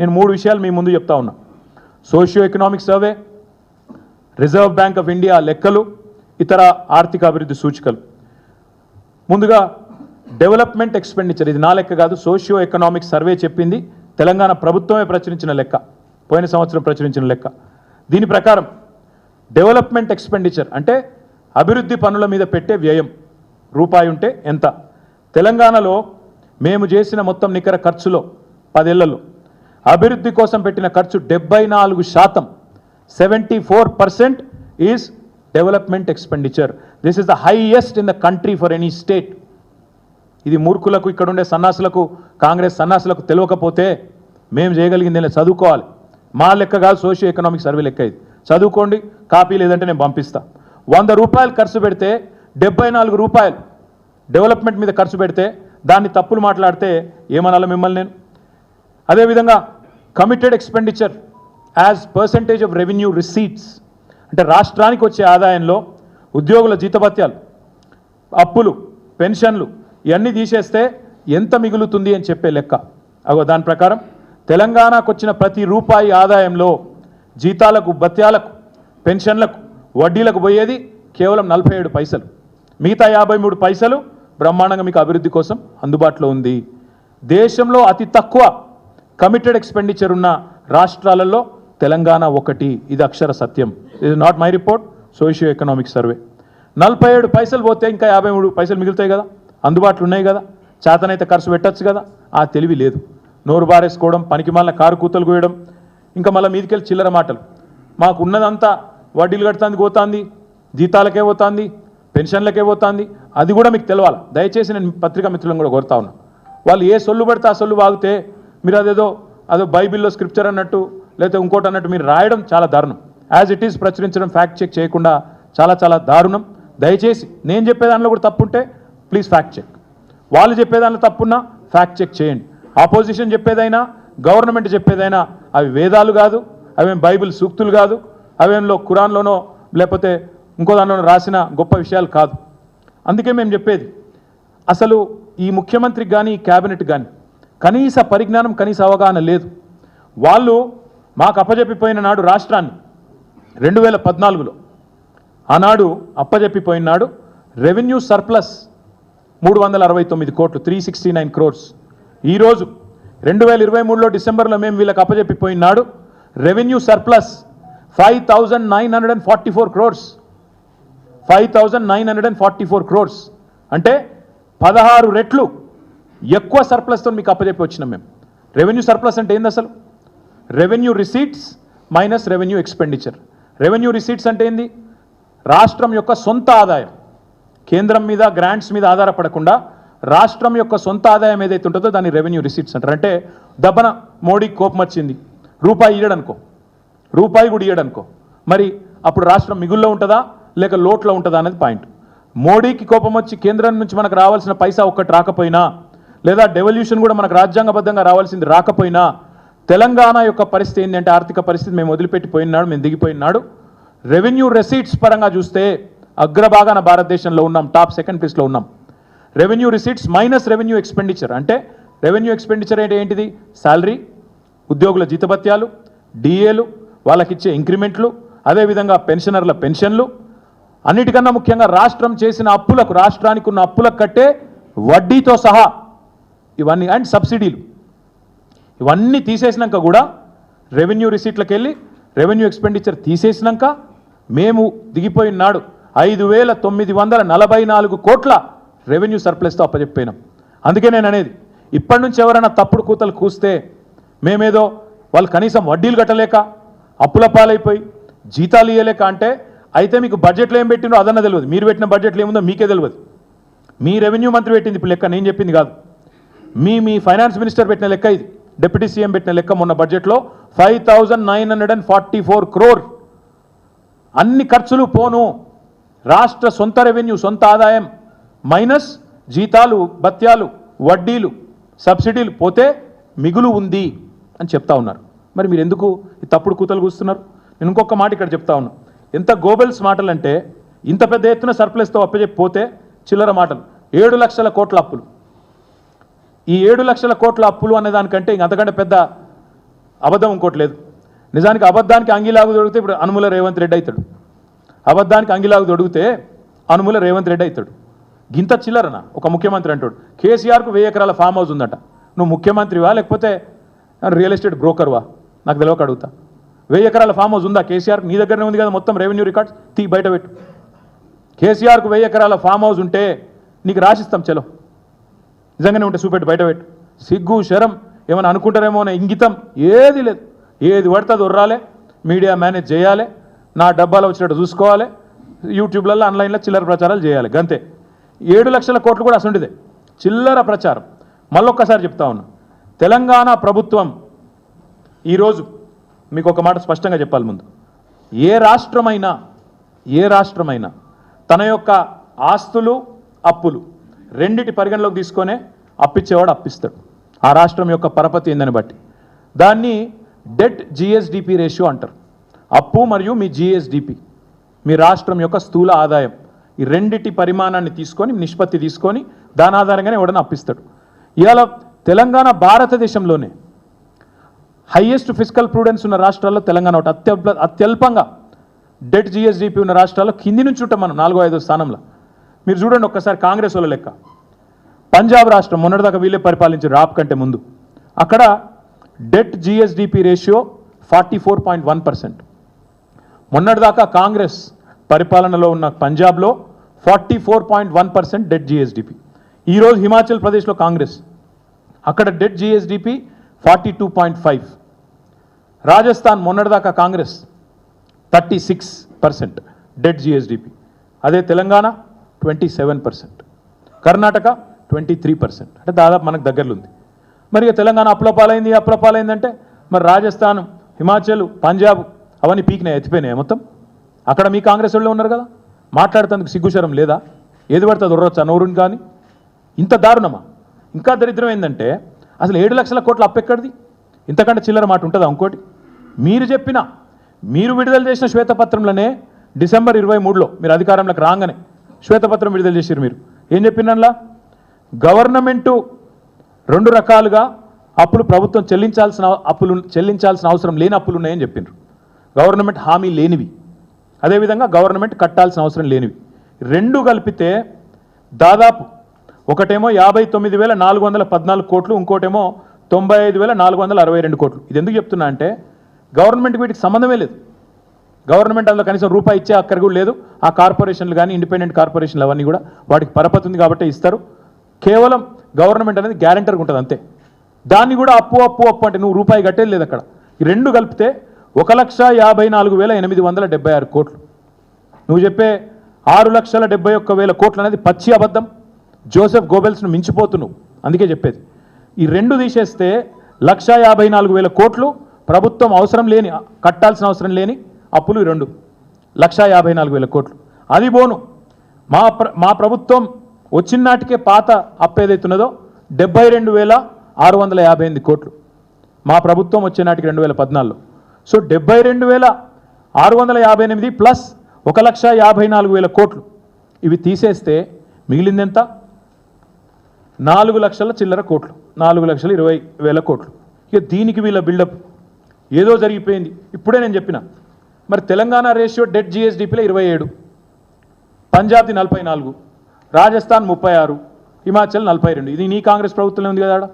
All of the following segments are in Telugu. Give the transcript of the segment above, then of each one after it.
నేను 3 విషయాలు మీ ముందు చెప్తా ఉన్నా. Socio economic survey, reserve bank of India లెక్కలు, ఇతర ఆర్థిక అభివృద్ధి సూచికలు. ముందుగా డెవలప్మెంట్ ఎక్స్పెండిచర్, ఇది నా లెక్క కాదు, సోషియో ఎకనామిక్ సర్వే చెప్పింది, తెలంగాణ ప్రభుత్వమే ప్రచురించిన లెక్క, పోయిన సంవత్సరం ప్రచురించిన లెక్క. దీని ప్రకారం డెవలప్మెంట్ ఎక్స్పెండిచర్ అంటే అభివృద్ధి పనుల మీద పెట్టే వ్యయం రూపాయి ఉంటే ఎంత. తెలంగాణలో మేము చేసిన మొత్తం నికర ఖర్చులో 10 ఏళ్లలో అభివృద్ధి కోసం పెట్టిన ఖర్చు 74%, 74% is development expenditure. This is the highest in the country for any state. ఇది మూర్ఖులకు, ఇక్కడ ఉండే సన్నాసులకు, కాంగ్రెస్ సన్నాసులకు తెలియకపోతే మేము చేయగలిగింది చదువుకోవాలి. మా లెక్క కాదు, సోషియో ఎకనామిక్ సర్వే లెక్క. ఇది చదువుకోండి, కాపీ లేదంటే నేను పంపిస్తా. 100 రూపాయలు ఖర్చు పెడితే 74 రూపాయలు డెవలప్మెంట్ మీద ఖర్చు పెడితే దాన్ని తప్పులు మాట్లాడితే ఏమనాలి మిమ్మల్ని నేను. అదేవిధంగా committed expenditure as percentage of revenue receipts అంటే రాష్ట్రానికి వచ్చే ఆదాయంలో ఉద్యోగుల జీతభత్యాలు, అప్పులు, పెన్షన్లు ఇవన్నీ తీసేస్తే ఎంత మిగులుతుంది అని చెప్పే లెక్క. దాని ప్రకారం తెలంగాణకు వచ్చిన ప్రతి రూపాయి ఆదాయంలో జీతాలకు, భత్యాలకు, పెన్షన్లకు, వడ్డీలకు పోయేది కేవలం 47 పైసలు. మిగతా 53 పైసలు బ్రహ్మాండంగా మీకు అభివృద్ధి కోసం అందుబాటులో ఉంది. దేశంలో అతి తక్కువ కమిటెడ్ ఎక్స్పెండిచర్ ఉన్న రాష్ట్రాలలో తెలంగాణ ఒకటి. ఇది అక్షర సత్యం. ఇది not my report, socio economic survey. 47 పైసలు పోతే ఇంకా 53 పైసలు మిగులుతాయి కదా, అందుబాటులో ఉన్నాయి కదా, చేతనైతే ఖర్చు పెట్టచ్చు కదా. ఆ తెలివి లేదు. నోరు బారేసుకోవడం, పనికి మళ్ళీ కారు కూతలు కోయడం, ఇంకా మళ్ళీ మీదికెళ్ళి చిల్లర మాటలు. మాకు ఉన్నదంతా వడ్డీలు కడుతుంది పోతుంది, జీతాలకే పోతుంది, పెన్షన్లకే పోతుంది. అది కూడా మీకు తెలవాలి. దయచేసి నేను పత్రికా మిత్రులను కూడా కోరుతా ఉన్నా. వాళ్ళు ఏ సొల్లు పడితే ఆ సొల్లు వాగితే మీరు అదో బైబిల్లో స్క్రిప్చర్ అన్నట్టు లేకపోతే ఇంకోటి అన్నట్టు మీరు రాయడం చాలా దారుణం. యాజ్ ఇట్ ఈస్ ప్రచురించడం, ఫ్యాక్ట్ చెక్ చేయకుండా చాలా చాలా దారుణం. దయచేసి నేను చెప్పే దానిలో కూడా తప్పుంటే ప్లీజ్ ఫ్యాక్ట్ చెక్. వాళ్ళు చెప్పేదానిలో తప్పున్నా ఫ్యాక్ట్ చెక్ చేయండి. ఆపోజిషన్ చెప్పేదైనా, గవర్నమెంట్ చెప్పేదైనా అవి వేదాలు కాదు, అవేం బైబిల్ సూక్తులు కాదు, అవేంలో ఖురాన్లోనో లేకపోతే ఇంకో దానిలోనో రాసిన గొప్ప విషయాలు కాదు. అందుకే మేము చెప్పేది, అసలు ఈ ముఖ్యమంత్రికి కానీ ఈ క్యాబినెట్ కానీ కనీస పరిజ్ఞానం, కనీస అవగాహన లేదు. వాళ్ళు మాకు అప్పజెప్పిపోయిన నాడు రాష్ట్రాన్ని 2014లో ఆనాడు అప్పజెప్పిపోయిన నాడు రెవెన్యూ సర్ప్లస్ 369 కోట్లు, 369 crores. ఈరోజు 2023లో డిసెంబర్లో మేము వీళ్ళకి అప్పజెప్పిపోయినాడు రెవెన్యూ సర్ప్లస్ 5,944 crores. 5,944 crores అంటే 16 రెట్లు ఎక్కువ సర్ప్లస్తో మీకు అప్పజెప్పి వచ్చినాం మేము. రెవెన్యూ సర్ప్లస్ అంటే ఏంది అసలు? Revenue receipts minus revenue expenditure. Revenue receipts అంటే ఏంది? రాష్ట్రం యొక్క సొంత ఆదాయం, కేంద్రం మీద గ్రాంట్స్ మీద ఆధారపడకుండా రాష్ట్రం యొక్క సొంత ఆదాయం ఏదైతే ఉంటుందో దాన్ని రెవెన్యూ రిసీట్స్ అంటారు. అంటే దబ్బన మోడీకి కోపం వచ్చింది, రూపాయి ఇయ్యడనుకో, రూపాయి కూడా ఇయ్యడనుకో, మరి అప్పుడు రాష్ట్రం మిగుల్లో ఉంటుందా లేక లోట్లో ఉంటుందా అనేది పాయింట్. మోడీకి కోపం వచ్చి కేంద్రం నుంచి మనకు రావాల్సిన పైసా ఒక్కటి రాకపోయినా, లేదా డెవల్యూషన్ కూడా మనకు రాజ్యాంగబద్ధంగా రావాల్సింది రాకపోయినా, తెలంగాణ యొక్క పరిస్థితి ఏంటంటే ఆర్థిక పరిస్థితి మేము వదిలిపెట్టిపోయినాడు, మేము దిగిపోయినాడు. రెవెన్యూ రెసీట్స్ పరంగా చూస్తే అగ్రభాగాన భారతదేశంలో ఉన్నాం, టాప్ 2nd ప్లేస్లో ఉన్నాం. Revenue receipts minus revenue expenditure అంటే రెవెన్యూ ఎక్స్పెండిచర్ అంటే ఏంటిది? శాలరీ, ఉద్యోగుల జీతభత్యాలు, డిఏలు, వాళ్ళకిచ్చే ఇంక్రిమెంట్లు, అదేవిధంగా పెన్షనర్ల పెన్షన్లు, అన్నిటికన్నా ముఖ్యంగా రాష్ట్రం చేసిన అప్పులకు, రాష్ట్రానికి ఉన్న అప్పులకు కట్టే వడ్డీతో సహా ఇవన్నీ, అండ్ సబ్సిడీలు, ఇవన్నీ తీసేసినాక కూడా రెవెన్యూ రిసీట్లకు వెళ్ళి రెవెన్యూ ఎక్స్పెండిచర్ తీసేసినాక మేము దిగిపోయిన నాడు 5,944 కోట్ల రెవెన్యూ సర్ప్లస్తో అప్పచెప్పినాం. అందుకే నేను అనేది, ఇప్పటి నుంచి ఎవరైనా తప్పుడు కూతలు కూస్తే మేమేదో వాళ్ళు కనీసం వడ్డీలు కట్టలేక అప్పుల పాలైపోయి జీతాలు ఇవ్వలేక అంటే, అయితే మీకు బడ్జెట్లో ఏం పెట్టినో అదన్న తెలియదు, మీరు పెట్టిన బడ్జెట్లో ఏముందో మీకే తెలియదు. మీ రెవెన్యూ మంత్రి పెట్టింది ఇప్పుడు లెక్క, నేను చెప్పింది కాదు. మీ ఫైనాన్స్ మినిస్టర్ పెట్టిన లెక్క ఇది, డిప్యూటీ సీఎం పెట్టిన లెక్క. మొన్న బడ్జెట్లో 5,944 crore అన్ని ఖర్చులు పోను, రాష్ట్ర సొంత రెవెన్యూ, సొంత ఆదాయం మైనస్ జీతాలు, భత్యాలు, వడ్డీలు, సబ్సిడీలు పోతే మిగులు ఉంది అని చెప్తా ఉన్నారు. మరి మీరు ఎందుకు ఈ తప్పుడు కూతలు కూస్తున్నారు? నేను ఇంకొక మాట ఇక్కడ చెప్తా ఉన్నా, ఎంత గోబెల్స్ మాటలు అంటే, ఇంత పెద్ద ఎత్తున సర్ప్లస్తో అప్పచెప్పిపోతే చిల్లర మాటలు. 7 లక్షల కోట్ల అప్పులు. ఈ 7 లక్షల కోట్ల అప్పులు అనే దానికంటే ఇంక అంతకంటే పెద్ద అబద్ధం ఇంకోట్లేదు. నిజానికి అబద్ధానికి అంగిలాగు దొరికితే ఇప్పుడు అనుముల రేవంత్ రెడ్డి అవుతాడు. అబద్ధానికి అంగిలాగు దొడిగితే అనుముల రేవంత్ రెడ్డి అవుతాడు. గింత చిల్లరన ఒక ముఖ్యమంత్రి అంటాడు. కేసీఆర్కు 1000 ఎకరాల ఫామ్ హౌస్ ఉందట. నువ్వు ముఖ్యమంత్రివా లేకపోతే రియల్ ఎస్టేట్ బ్రోకర్వా? నాకు తెలియక అడుగుతా. 1000 ఎకరాల ఫామ్ హౌస్ ఉందా కేసీఆర్కి? నీ దగ్గరనే ఉంది కదా మొత్తం రెవెన్యూ రికార్డ్స్, తీ బయట పెట్టు. కేసీఆర్కు 1000 ఎకరాల ఫామ్ హౌస్ ఉంటే నీకు రాసిస్తాం, చలో నిజంగానే ఉంటే చూపెట్టు, బయట పెట్టు. సిగ్గు శరం ఏమైనా అనుకుంటారేమో అనే ఇంగితం ఏది లేదు. ఏది పడుతుంది ఉర్రాలే, మీడియా మేనేజ్ చేయాలి, నా డబ్బాలో వచ్చినట్టు చూసుకోవాలి, యూట్యూబ్లలో ఆన్లైన్లో చిల్లర ప్రచారాలు చేయాలి, గంతే. 7 లక్షల కోట్లు కూడా అసంటిదే చిల్లర ప్రచారం. మళ్ళొక్కసారి చెప్తా ఉన్నా, తెలంగాణ ప్రభుత్వం ఈరోజు మీకు ఒక మాట స్పష్టంగా చెప్పాలి. ముందు ఏ రాష్ట్రమైనా తన యొక్క ఆస్తులు అప్పులు రెండిటి పరిగణలోకి తీసుకొనే అప్పిచ్చేవాడు అప్పిస్తాడు. ఆ రాష్ట్రం యొక్క పరపతి ఏందని బట్టి దాన్ని డెట్ జిఎస్డిపి రేషియో అంటారు. అప్పు మరియు మీ జిఎస్డిపి, మీ రాష్ట్రం యొక్క స్థూల ఆదాయం, ఈ రెండిటి పరిమాణాన్ని తీసుకొని నిష్పత్తి తీసుకొని దాని ఆధారంగానే ఎవడన్నా అప్పిస్తాడు. ఇవాళ తెలంగాణ భారతదేశంలోనే హైయెస్ట్ ఫిజికల్ ప్రూడెన్స్ ఉన్న రాష్ట్రాల్లో తెలంగాణ ఒకటి. అత్యల్పంగా డెట్ జిఎస్డిపి ఉన్న రాష్ట్రాల్లో కింది నుంచి ఉంటాం మనం 4వ 5వ స్థానంలో. మీరు చూడండి ఒక్కసారి కాంగ్రెస్ వాళ్ళ లెక్క. పంజాబ్ రాష్ట్రం మొన్నటిదాకా వీళ్ళే పరిపాలించారు రాప్ కంటే ముందు. అక్కడ డెట్ జిఎస్డిపి రేషియో 44.1%. మొన్నటిదాకా కాంగ్రెస్ పరిపాలనలో ఉన్న పంజాబ్లో 44.1% డెట్ జిఎస్డిపి. ఈరోజు హిమాచల్ ప్రదేశ్లో కాంగ్రెస్, అక్కడ డెట్ జిఎస్డిపి 42.5. రాజస్థాన్ మొన్నటిదాకా కాంగ్రెస్ 36% డెట్ జిఎస్డిపి. అదే తెలంగాణ 27%, కర్ణాటక 23%. అంటే దాదాపు మనకు దగ్గరలో ఉంది. మరి తెలంగాణ అప్లపాలైందంటే మరి రాజస్థాన్, హిమాచల్, పంజాబ్ అవన్నీ పీకినాయి, ఎత్తిపోయినాయి మొత్తం. అక్కడ మీ కాంగ్రెస్ వాళ్ళు ఉన్నారు కదా, మాట్లాడుతందుకు సిగ్గుశరం లేదా? ఏది పడుతుంది ఉర్రొచ్చా నోరుని? కానీ ఇంత దారుణమా? ఇంకా దరిద్రం ఏంటంటే అసలు 7 లక్షల కోట్ల అప్పు ఎక్కడిది? ఇంతకంటే చిల్లర మాట ఉంటుందా? ఇంకోటి, మీరు విడుదల చేసిన శ్వేతపత్రంలోనే డిసెంబర్ 23లో మీరు అధికారంలోకి రాగానే శ్వేతపత్రం విడుదల చేశారు. మీరు ఏం చెప్పినలా? గవర్నమెంటు 2 రకాలుగా అప్పులు ప్రభుత్వం చెల్లించాల్సిన అవసరం లేని అప్పులు ఉన్నాయని చెప్పిండ్రు. గవర్నమెంట్ హామీ లేనివి, అదేవిధంగా గవర్నమెంట్ కట్టాల్సిన అవసరం లేనివి. 2 కలిపితే దాదాపు ఒకటేమో 59,414 కోట్లు, ఇంకోటేమో 95,462 కోట్లు. ఇది ఎందుకు చెప్తున్నా అంటే గవర్నమెంట్ వీటికి సంబంధమే లేదు. గవర్నమెంట్ అందులో కనీసం రూపాయి ఇచ్చే అక్కర కూడా లేదు. ఆ కార్పొరేషన్లు కానీ ఇండిపెండెంట్ కార్పొరేషన్లు అవన్నీ కూడా వాటికి పరపతి ఉంది కాబట్టి ఇస్తారు. కేవలం గవర్నమెంట్ అనేది గ్యారెంటర్గా ఉంటుంది అంతే. దాన్ని కూడా అప్పు అంటే నువ్వు రూపాయి కట్టేది లేదు అక్కడ. ఈ 2 కలిపితే 1,54,876 కోట్లు. నువ్వు చెప్పే 6,71,000 కోట్లు అనేది పచ్చి అబద్ధం. జోసెఫ్ గోబెల్స్ను మించిపోతున్నావు, అందుకే చెప్పేది. ఈ 2 తీసేస్తే 1,54,000 కోట్లు ప్రభుత్వం అవసరం లేని, కట్టాల్సిన అవసరం లేని అప్పులు. 2 1,54,000 కోట్లు. అది పోను మా ప్రభుత్వం వచ్చిన నాటికే పాత అప్పు ఏదైతున్నదో 72,658 కోట్లు మా ప్రభుత్వం వచ్చే నాటికి 2014లో. సో 72,658 ప్లస్ 1,54,000 కోట్లు ఇవి తీసేస్తే మిగిలిందెంత? 4 లక్షల చిల్లర కోట్లు, 4,20,000 కోట్లు. ఇక దీనికి వీళ్ళ బిల్డప్ ఏదో జరిగిపోయింది. ఇప్పుడే నేను చెప్పిన మరి తెలంగాణ రేషియో డెట్ జిఎస్డిపిలో 27, పంజాబ్ది 44, రాజస్థాన్ 36, హిమాచల్ 42. ఇది నీ కాంగ్రెస్ ప్రభుత్వంలో ఉంది కదా.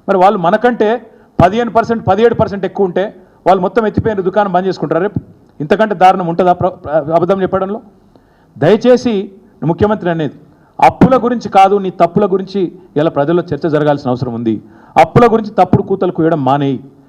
మరి వాళ్ళు మనకంటే 15%, 17% ఎక్కువ ఉంటే వాళ్ళు మొత్తం ఎత్తిపోయిన దుకాణం బంద్ చేసుకుంటారు రేపు. ఇంతకంటే దారుణం ఉంటుందా అబద్ధం చెప్పడంలో? దయచేసి ముఖ్యమంత్రి అనేది అప్పుల గురించి కాదు, నీ తప్పుల గురించి ఇలా ప్రజల్లో చర్చ జరగాల్సిన అవసరం ఉంది. అప్పుల గురించి తప్పుడు కూతలు కూయడం మానేయి.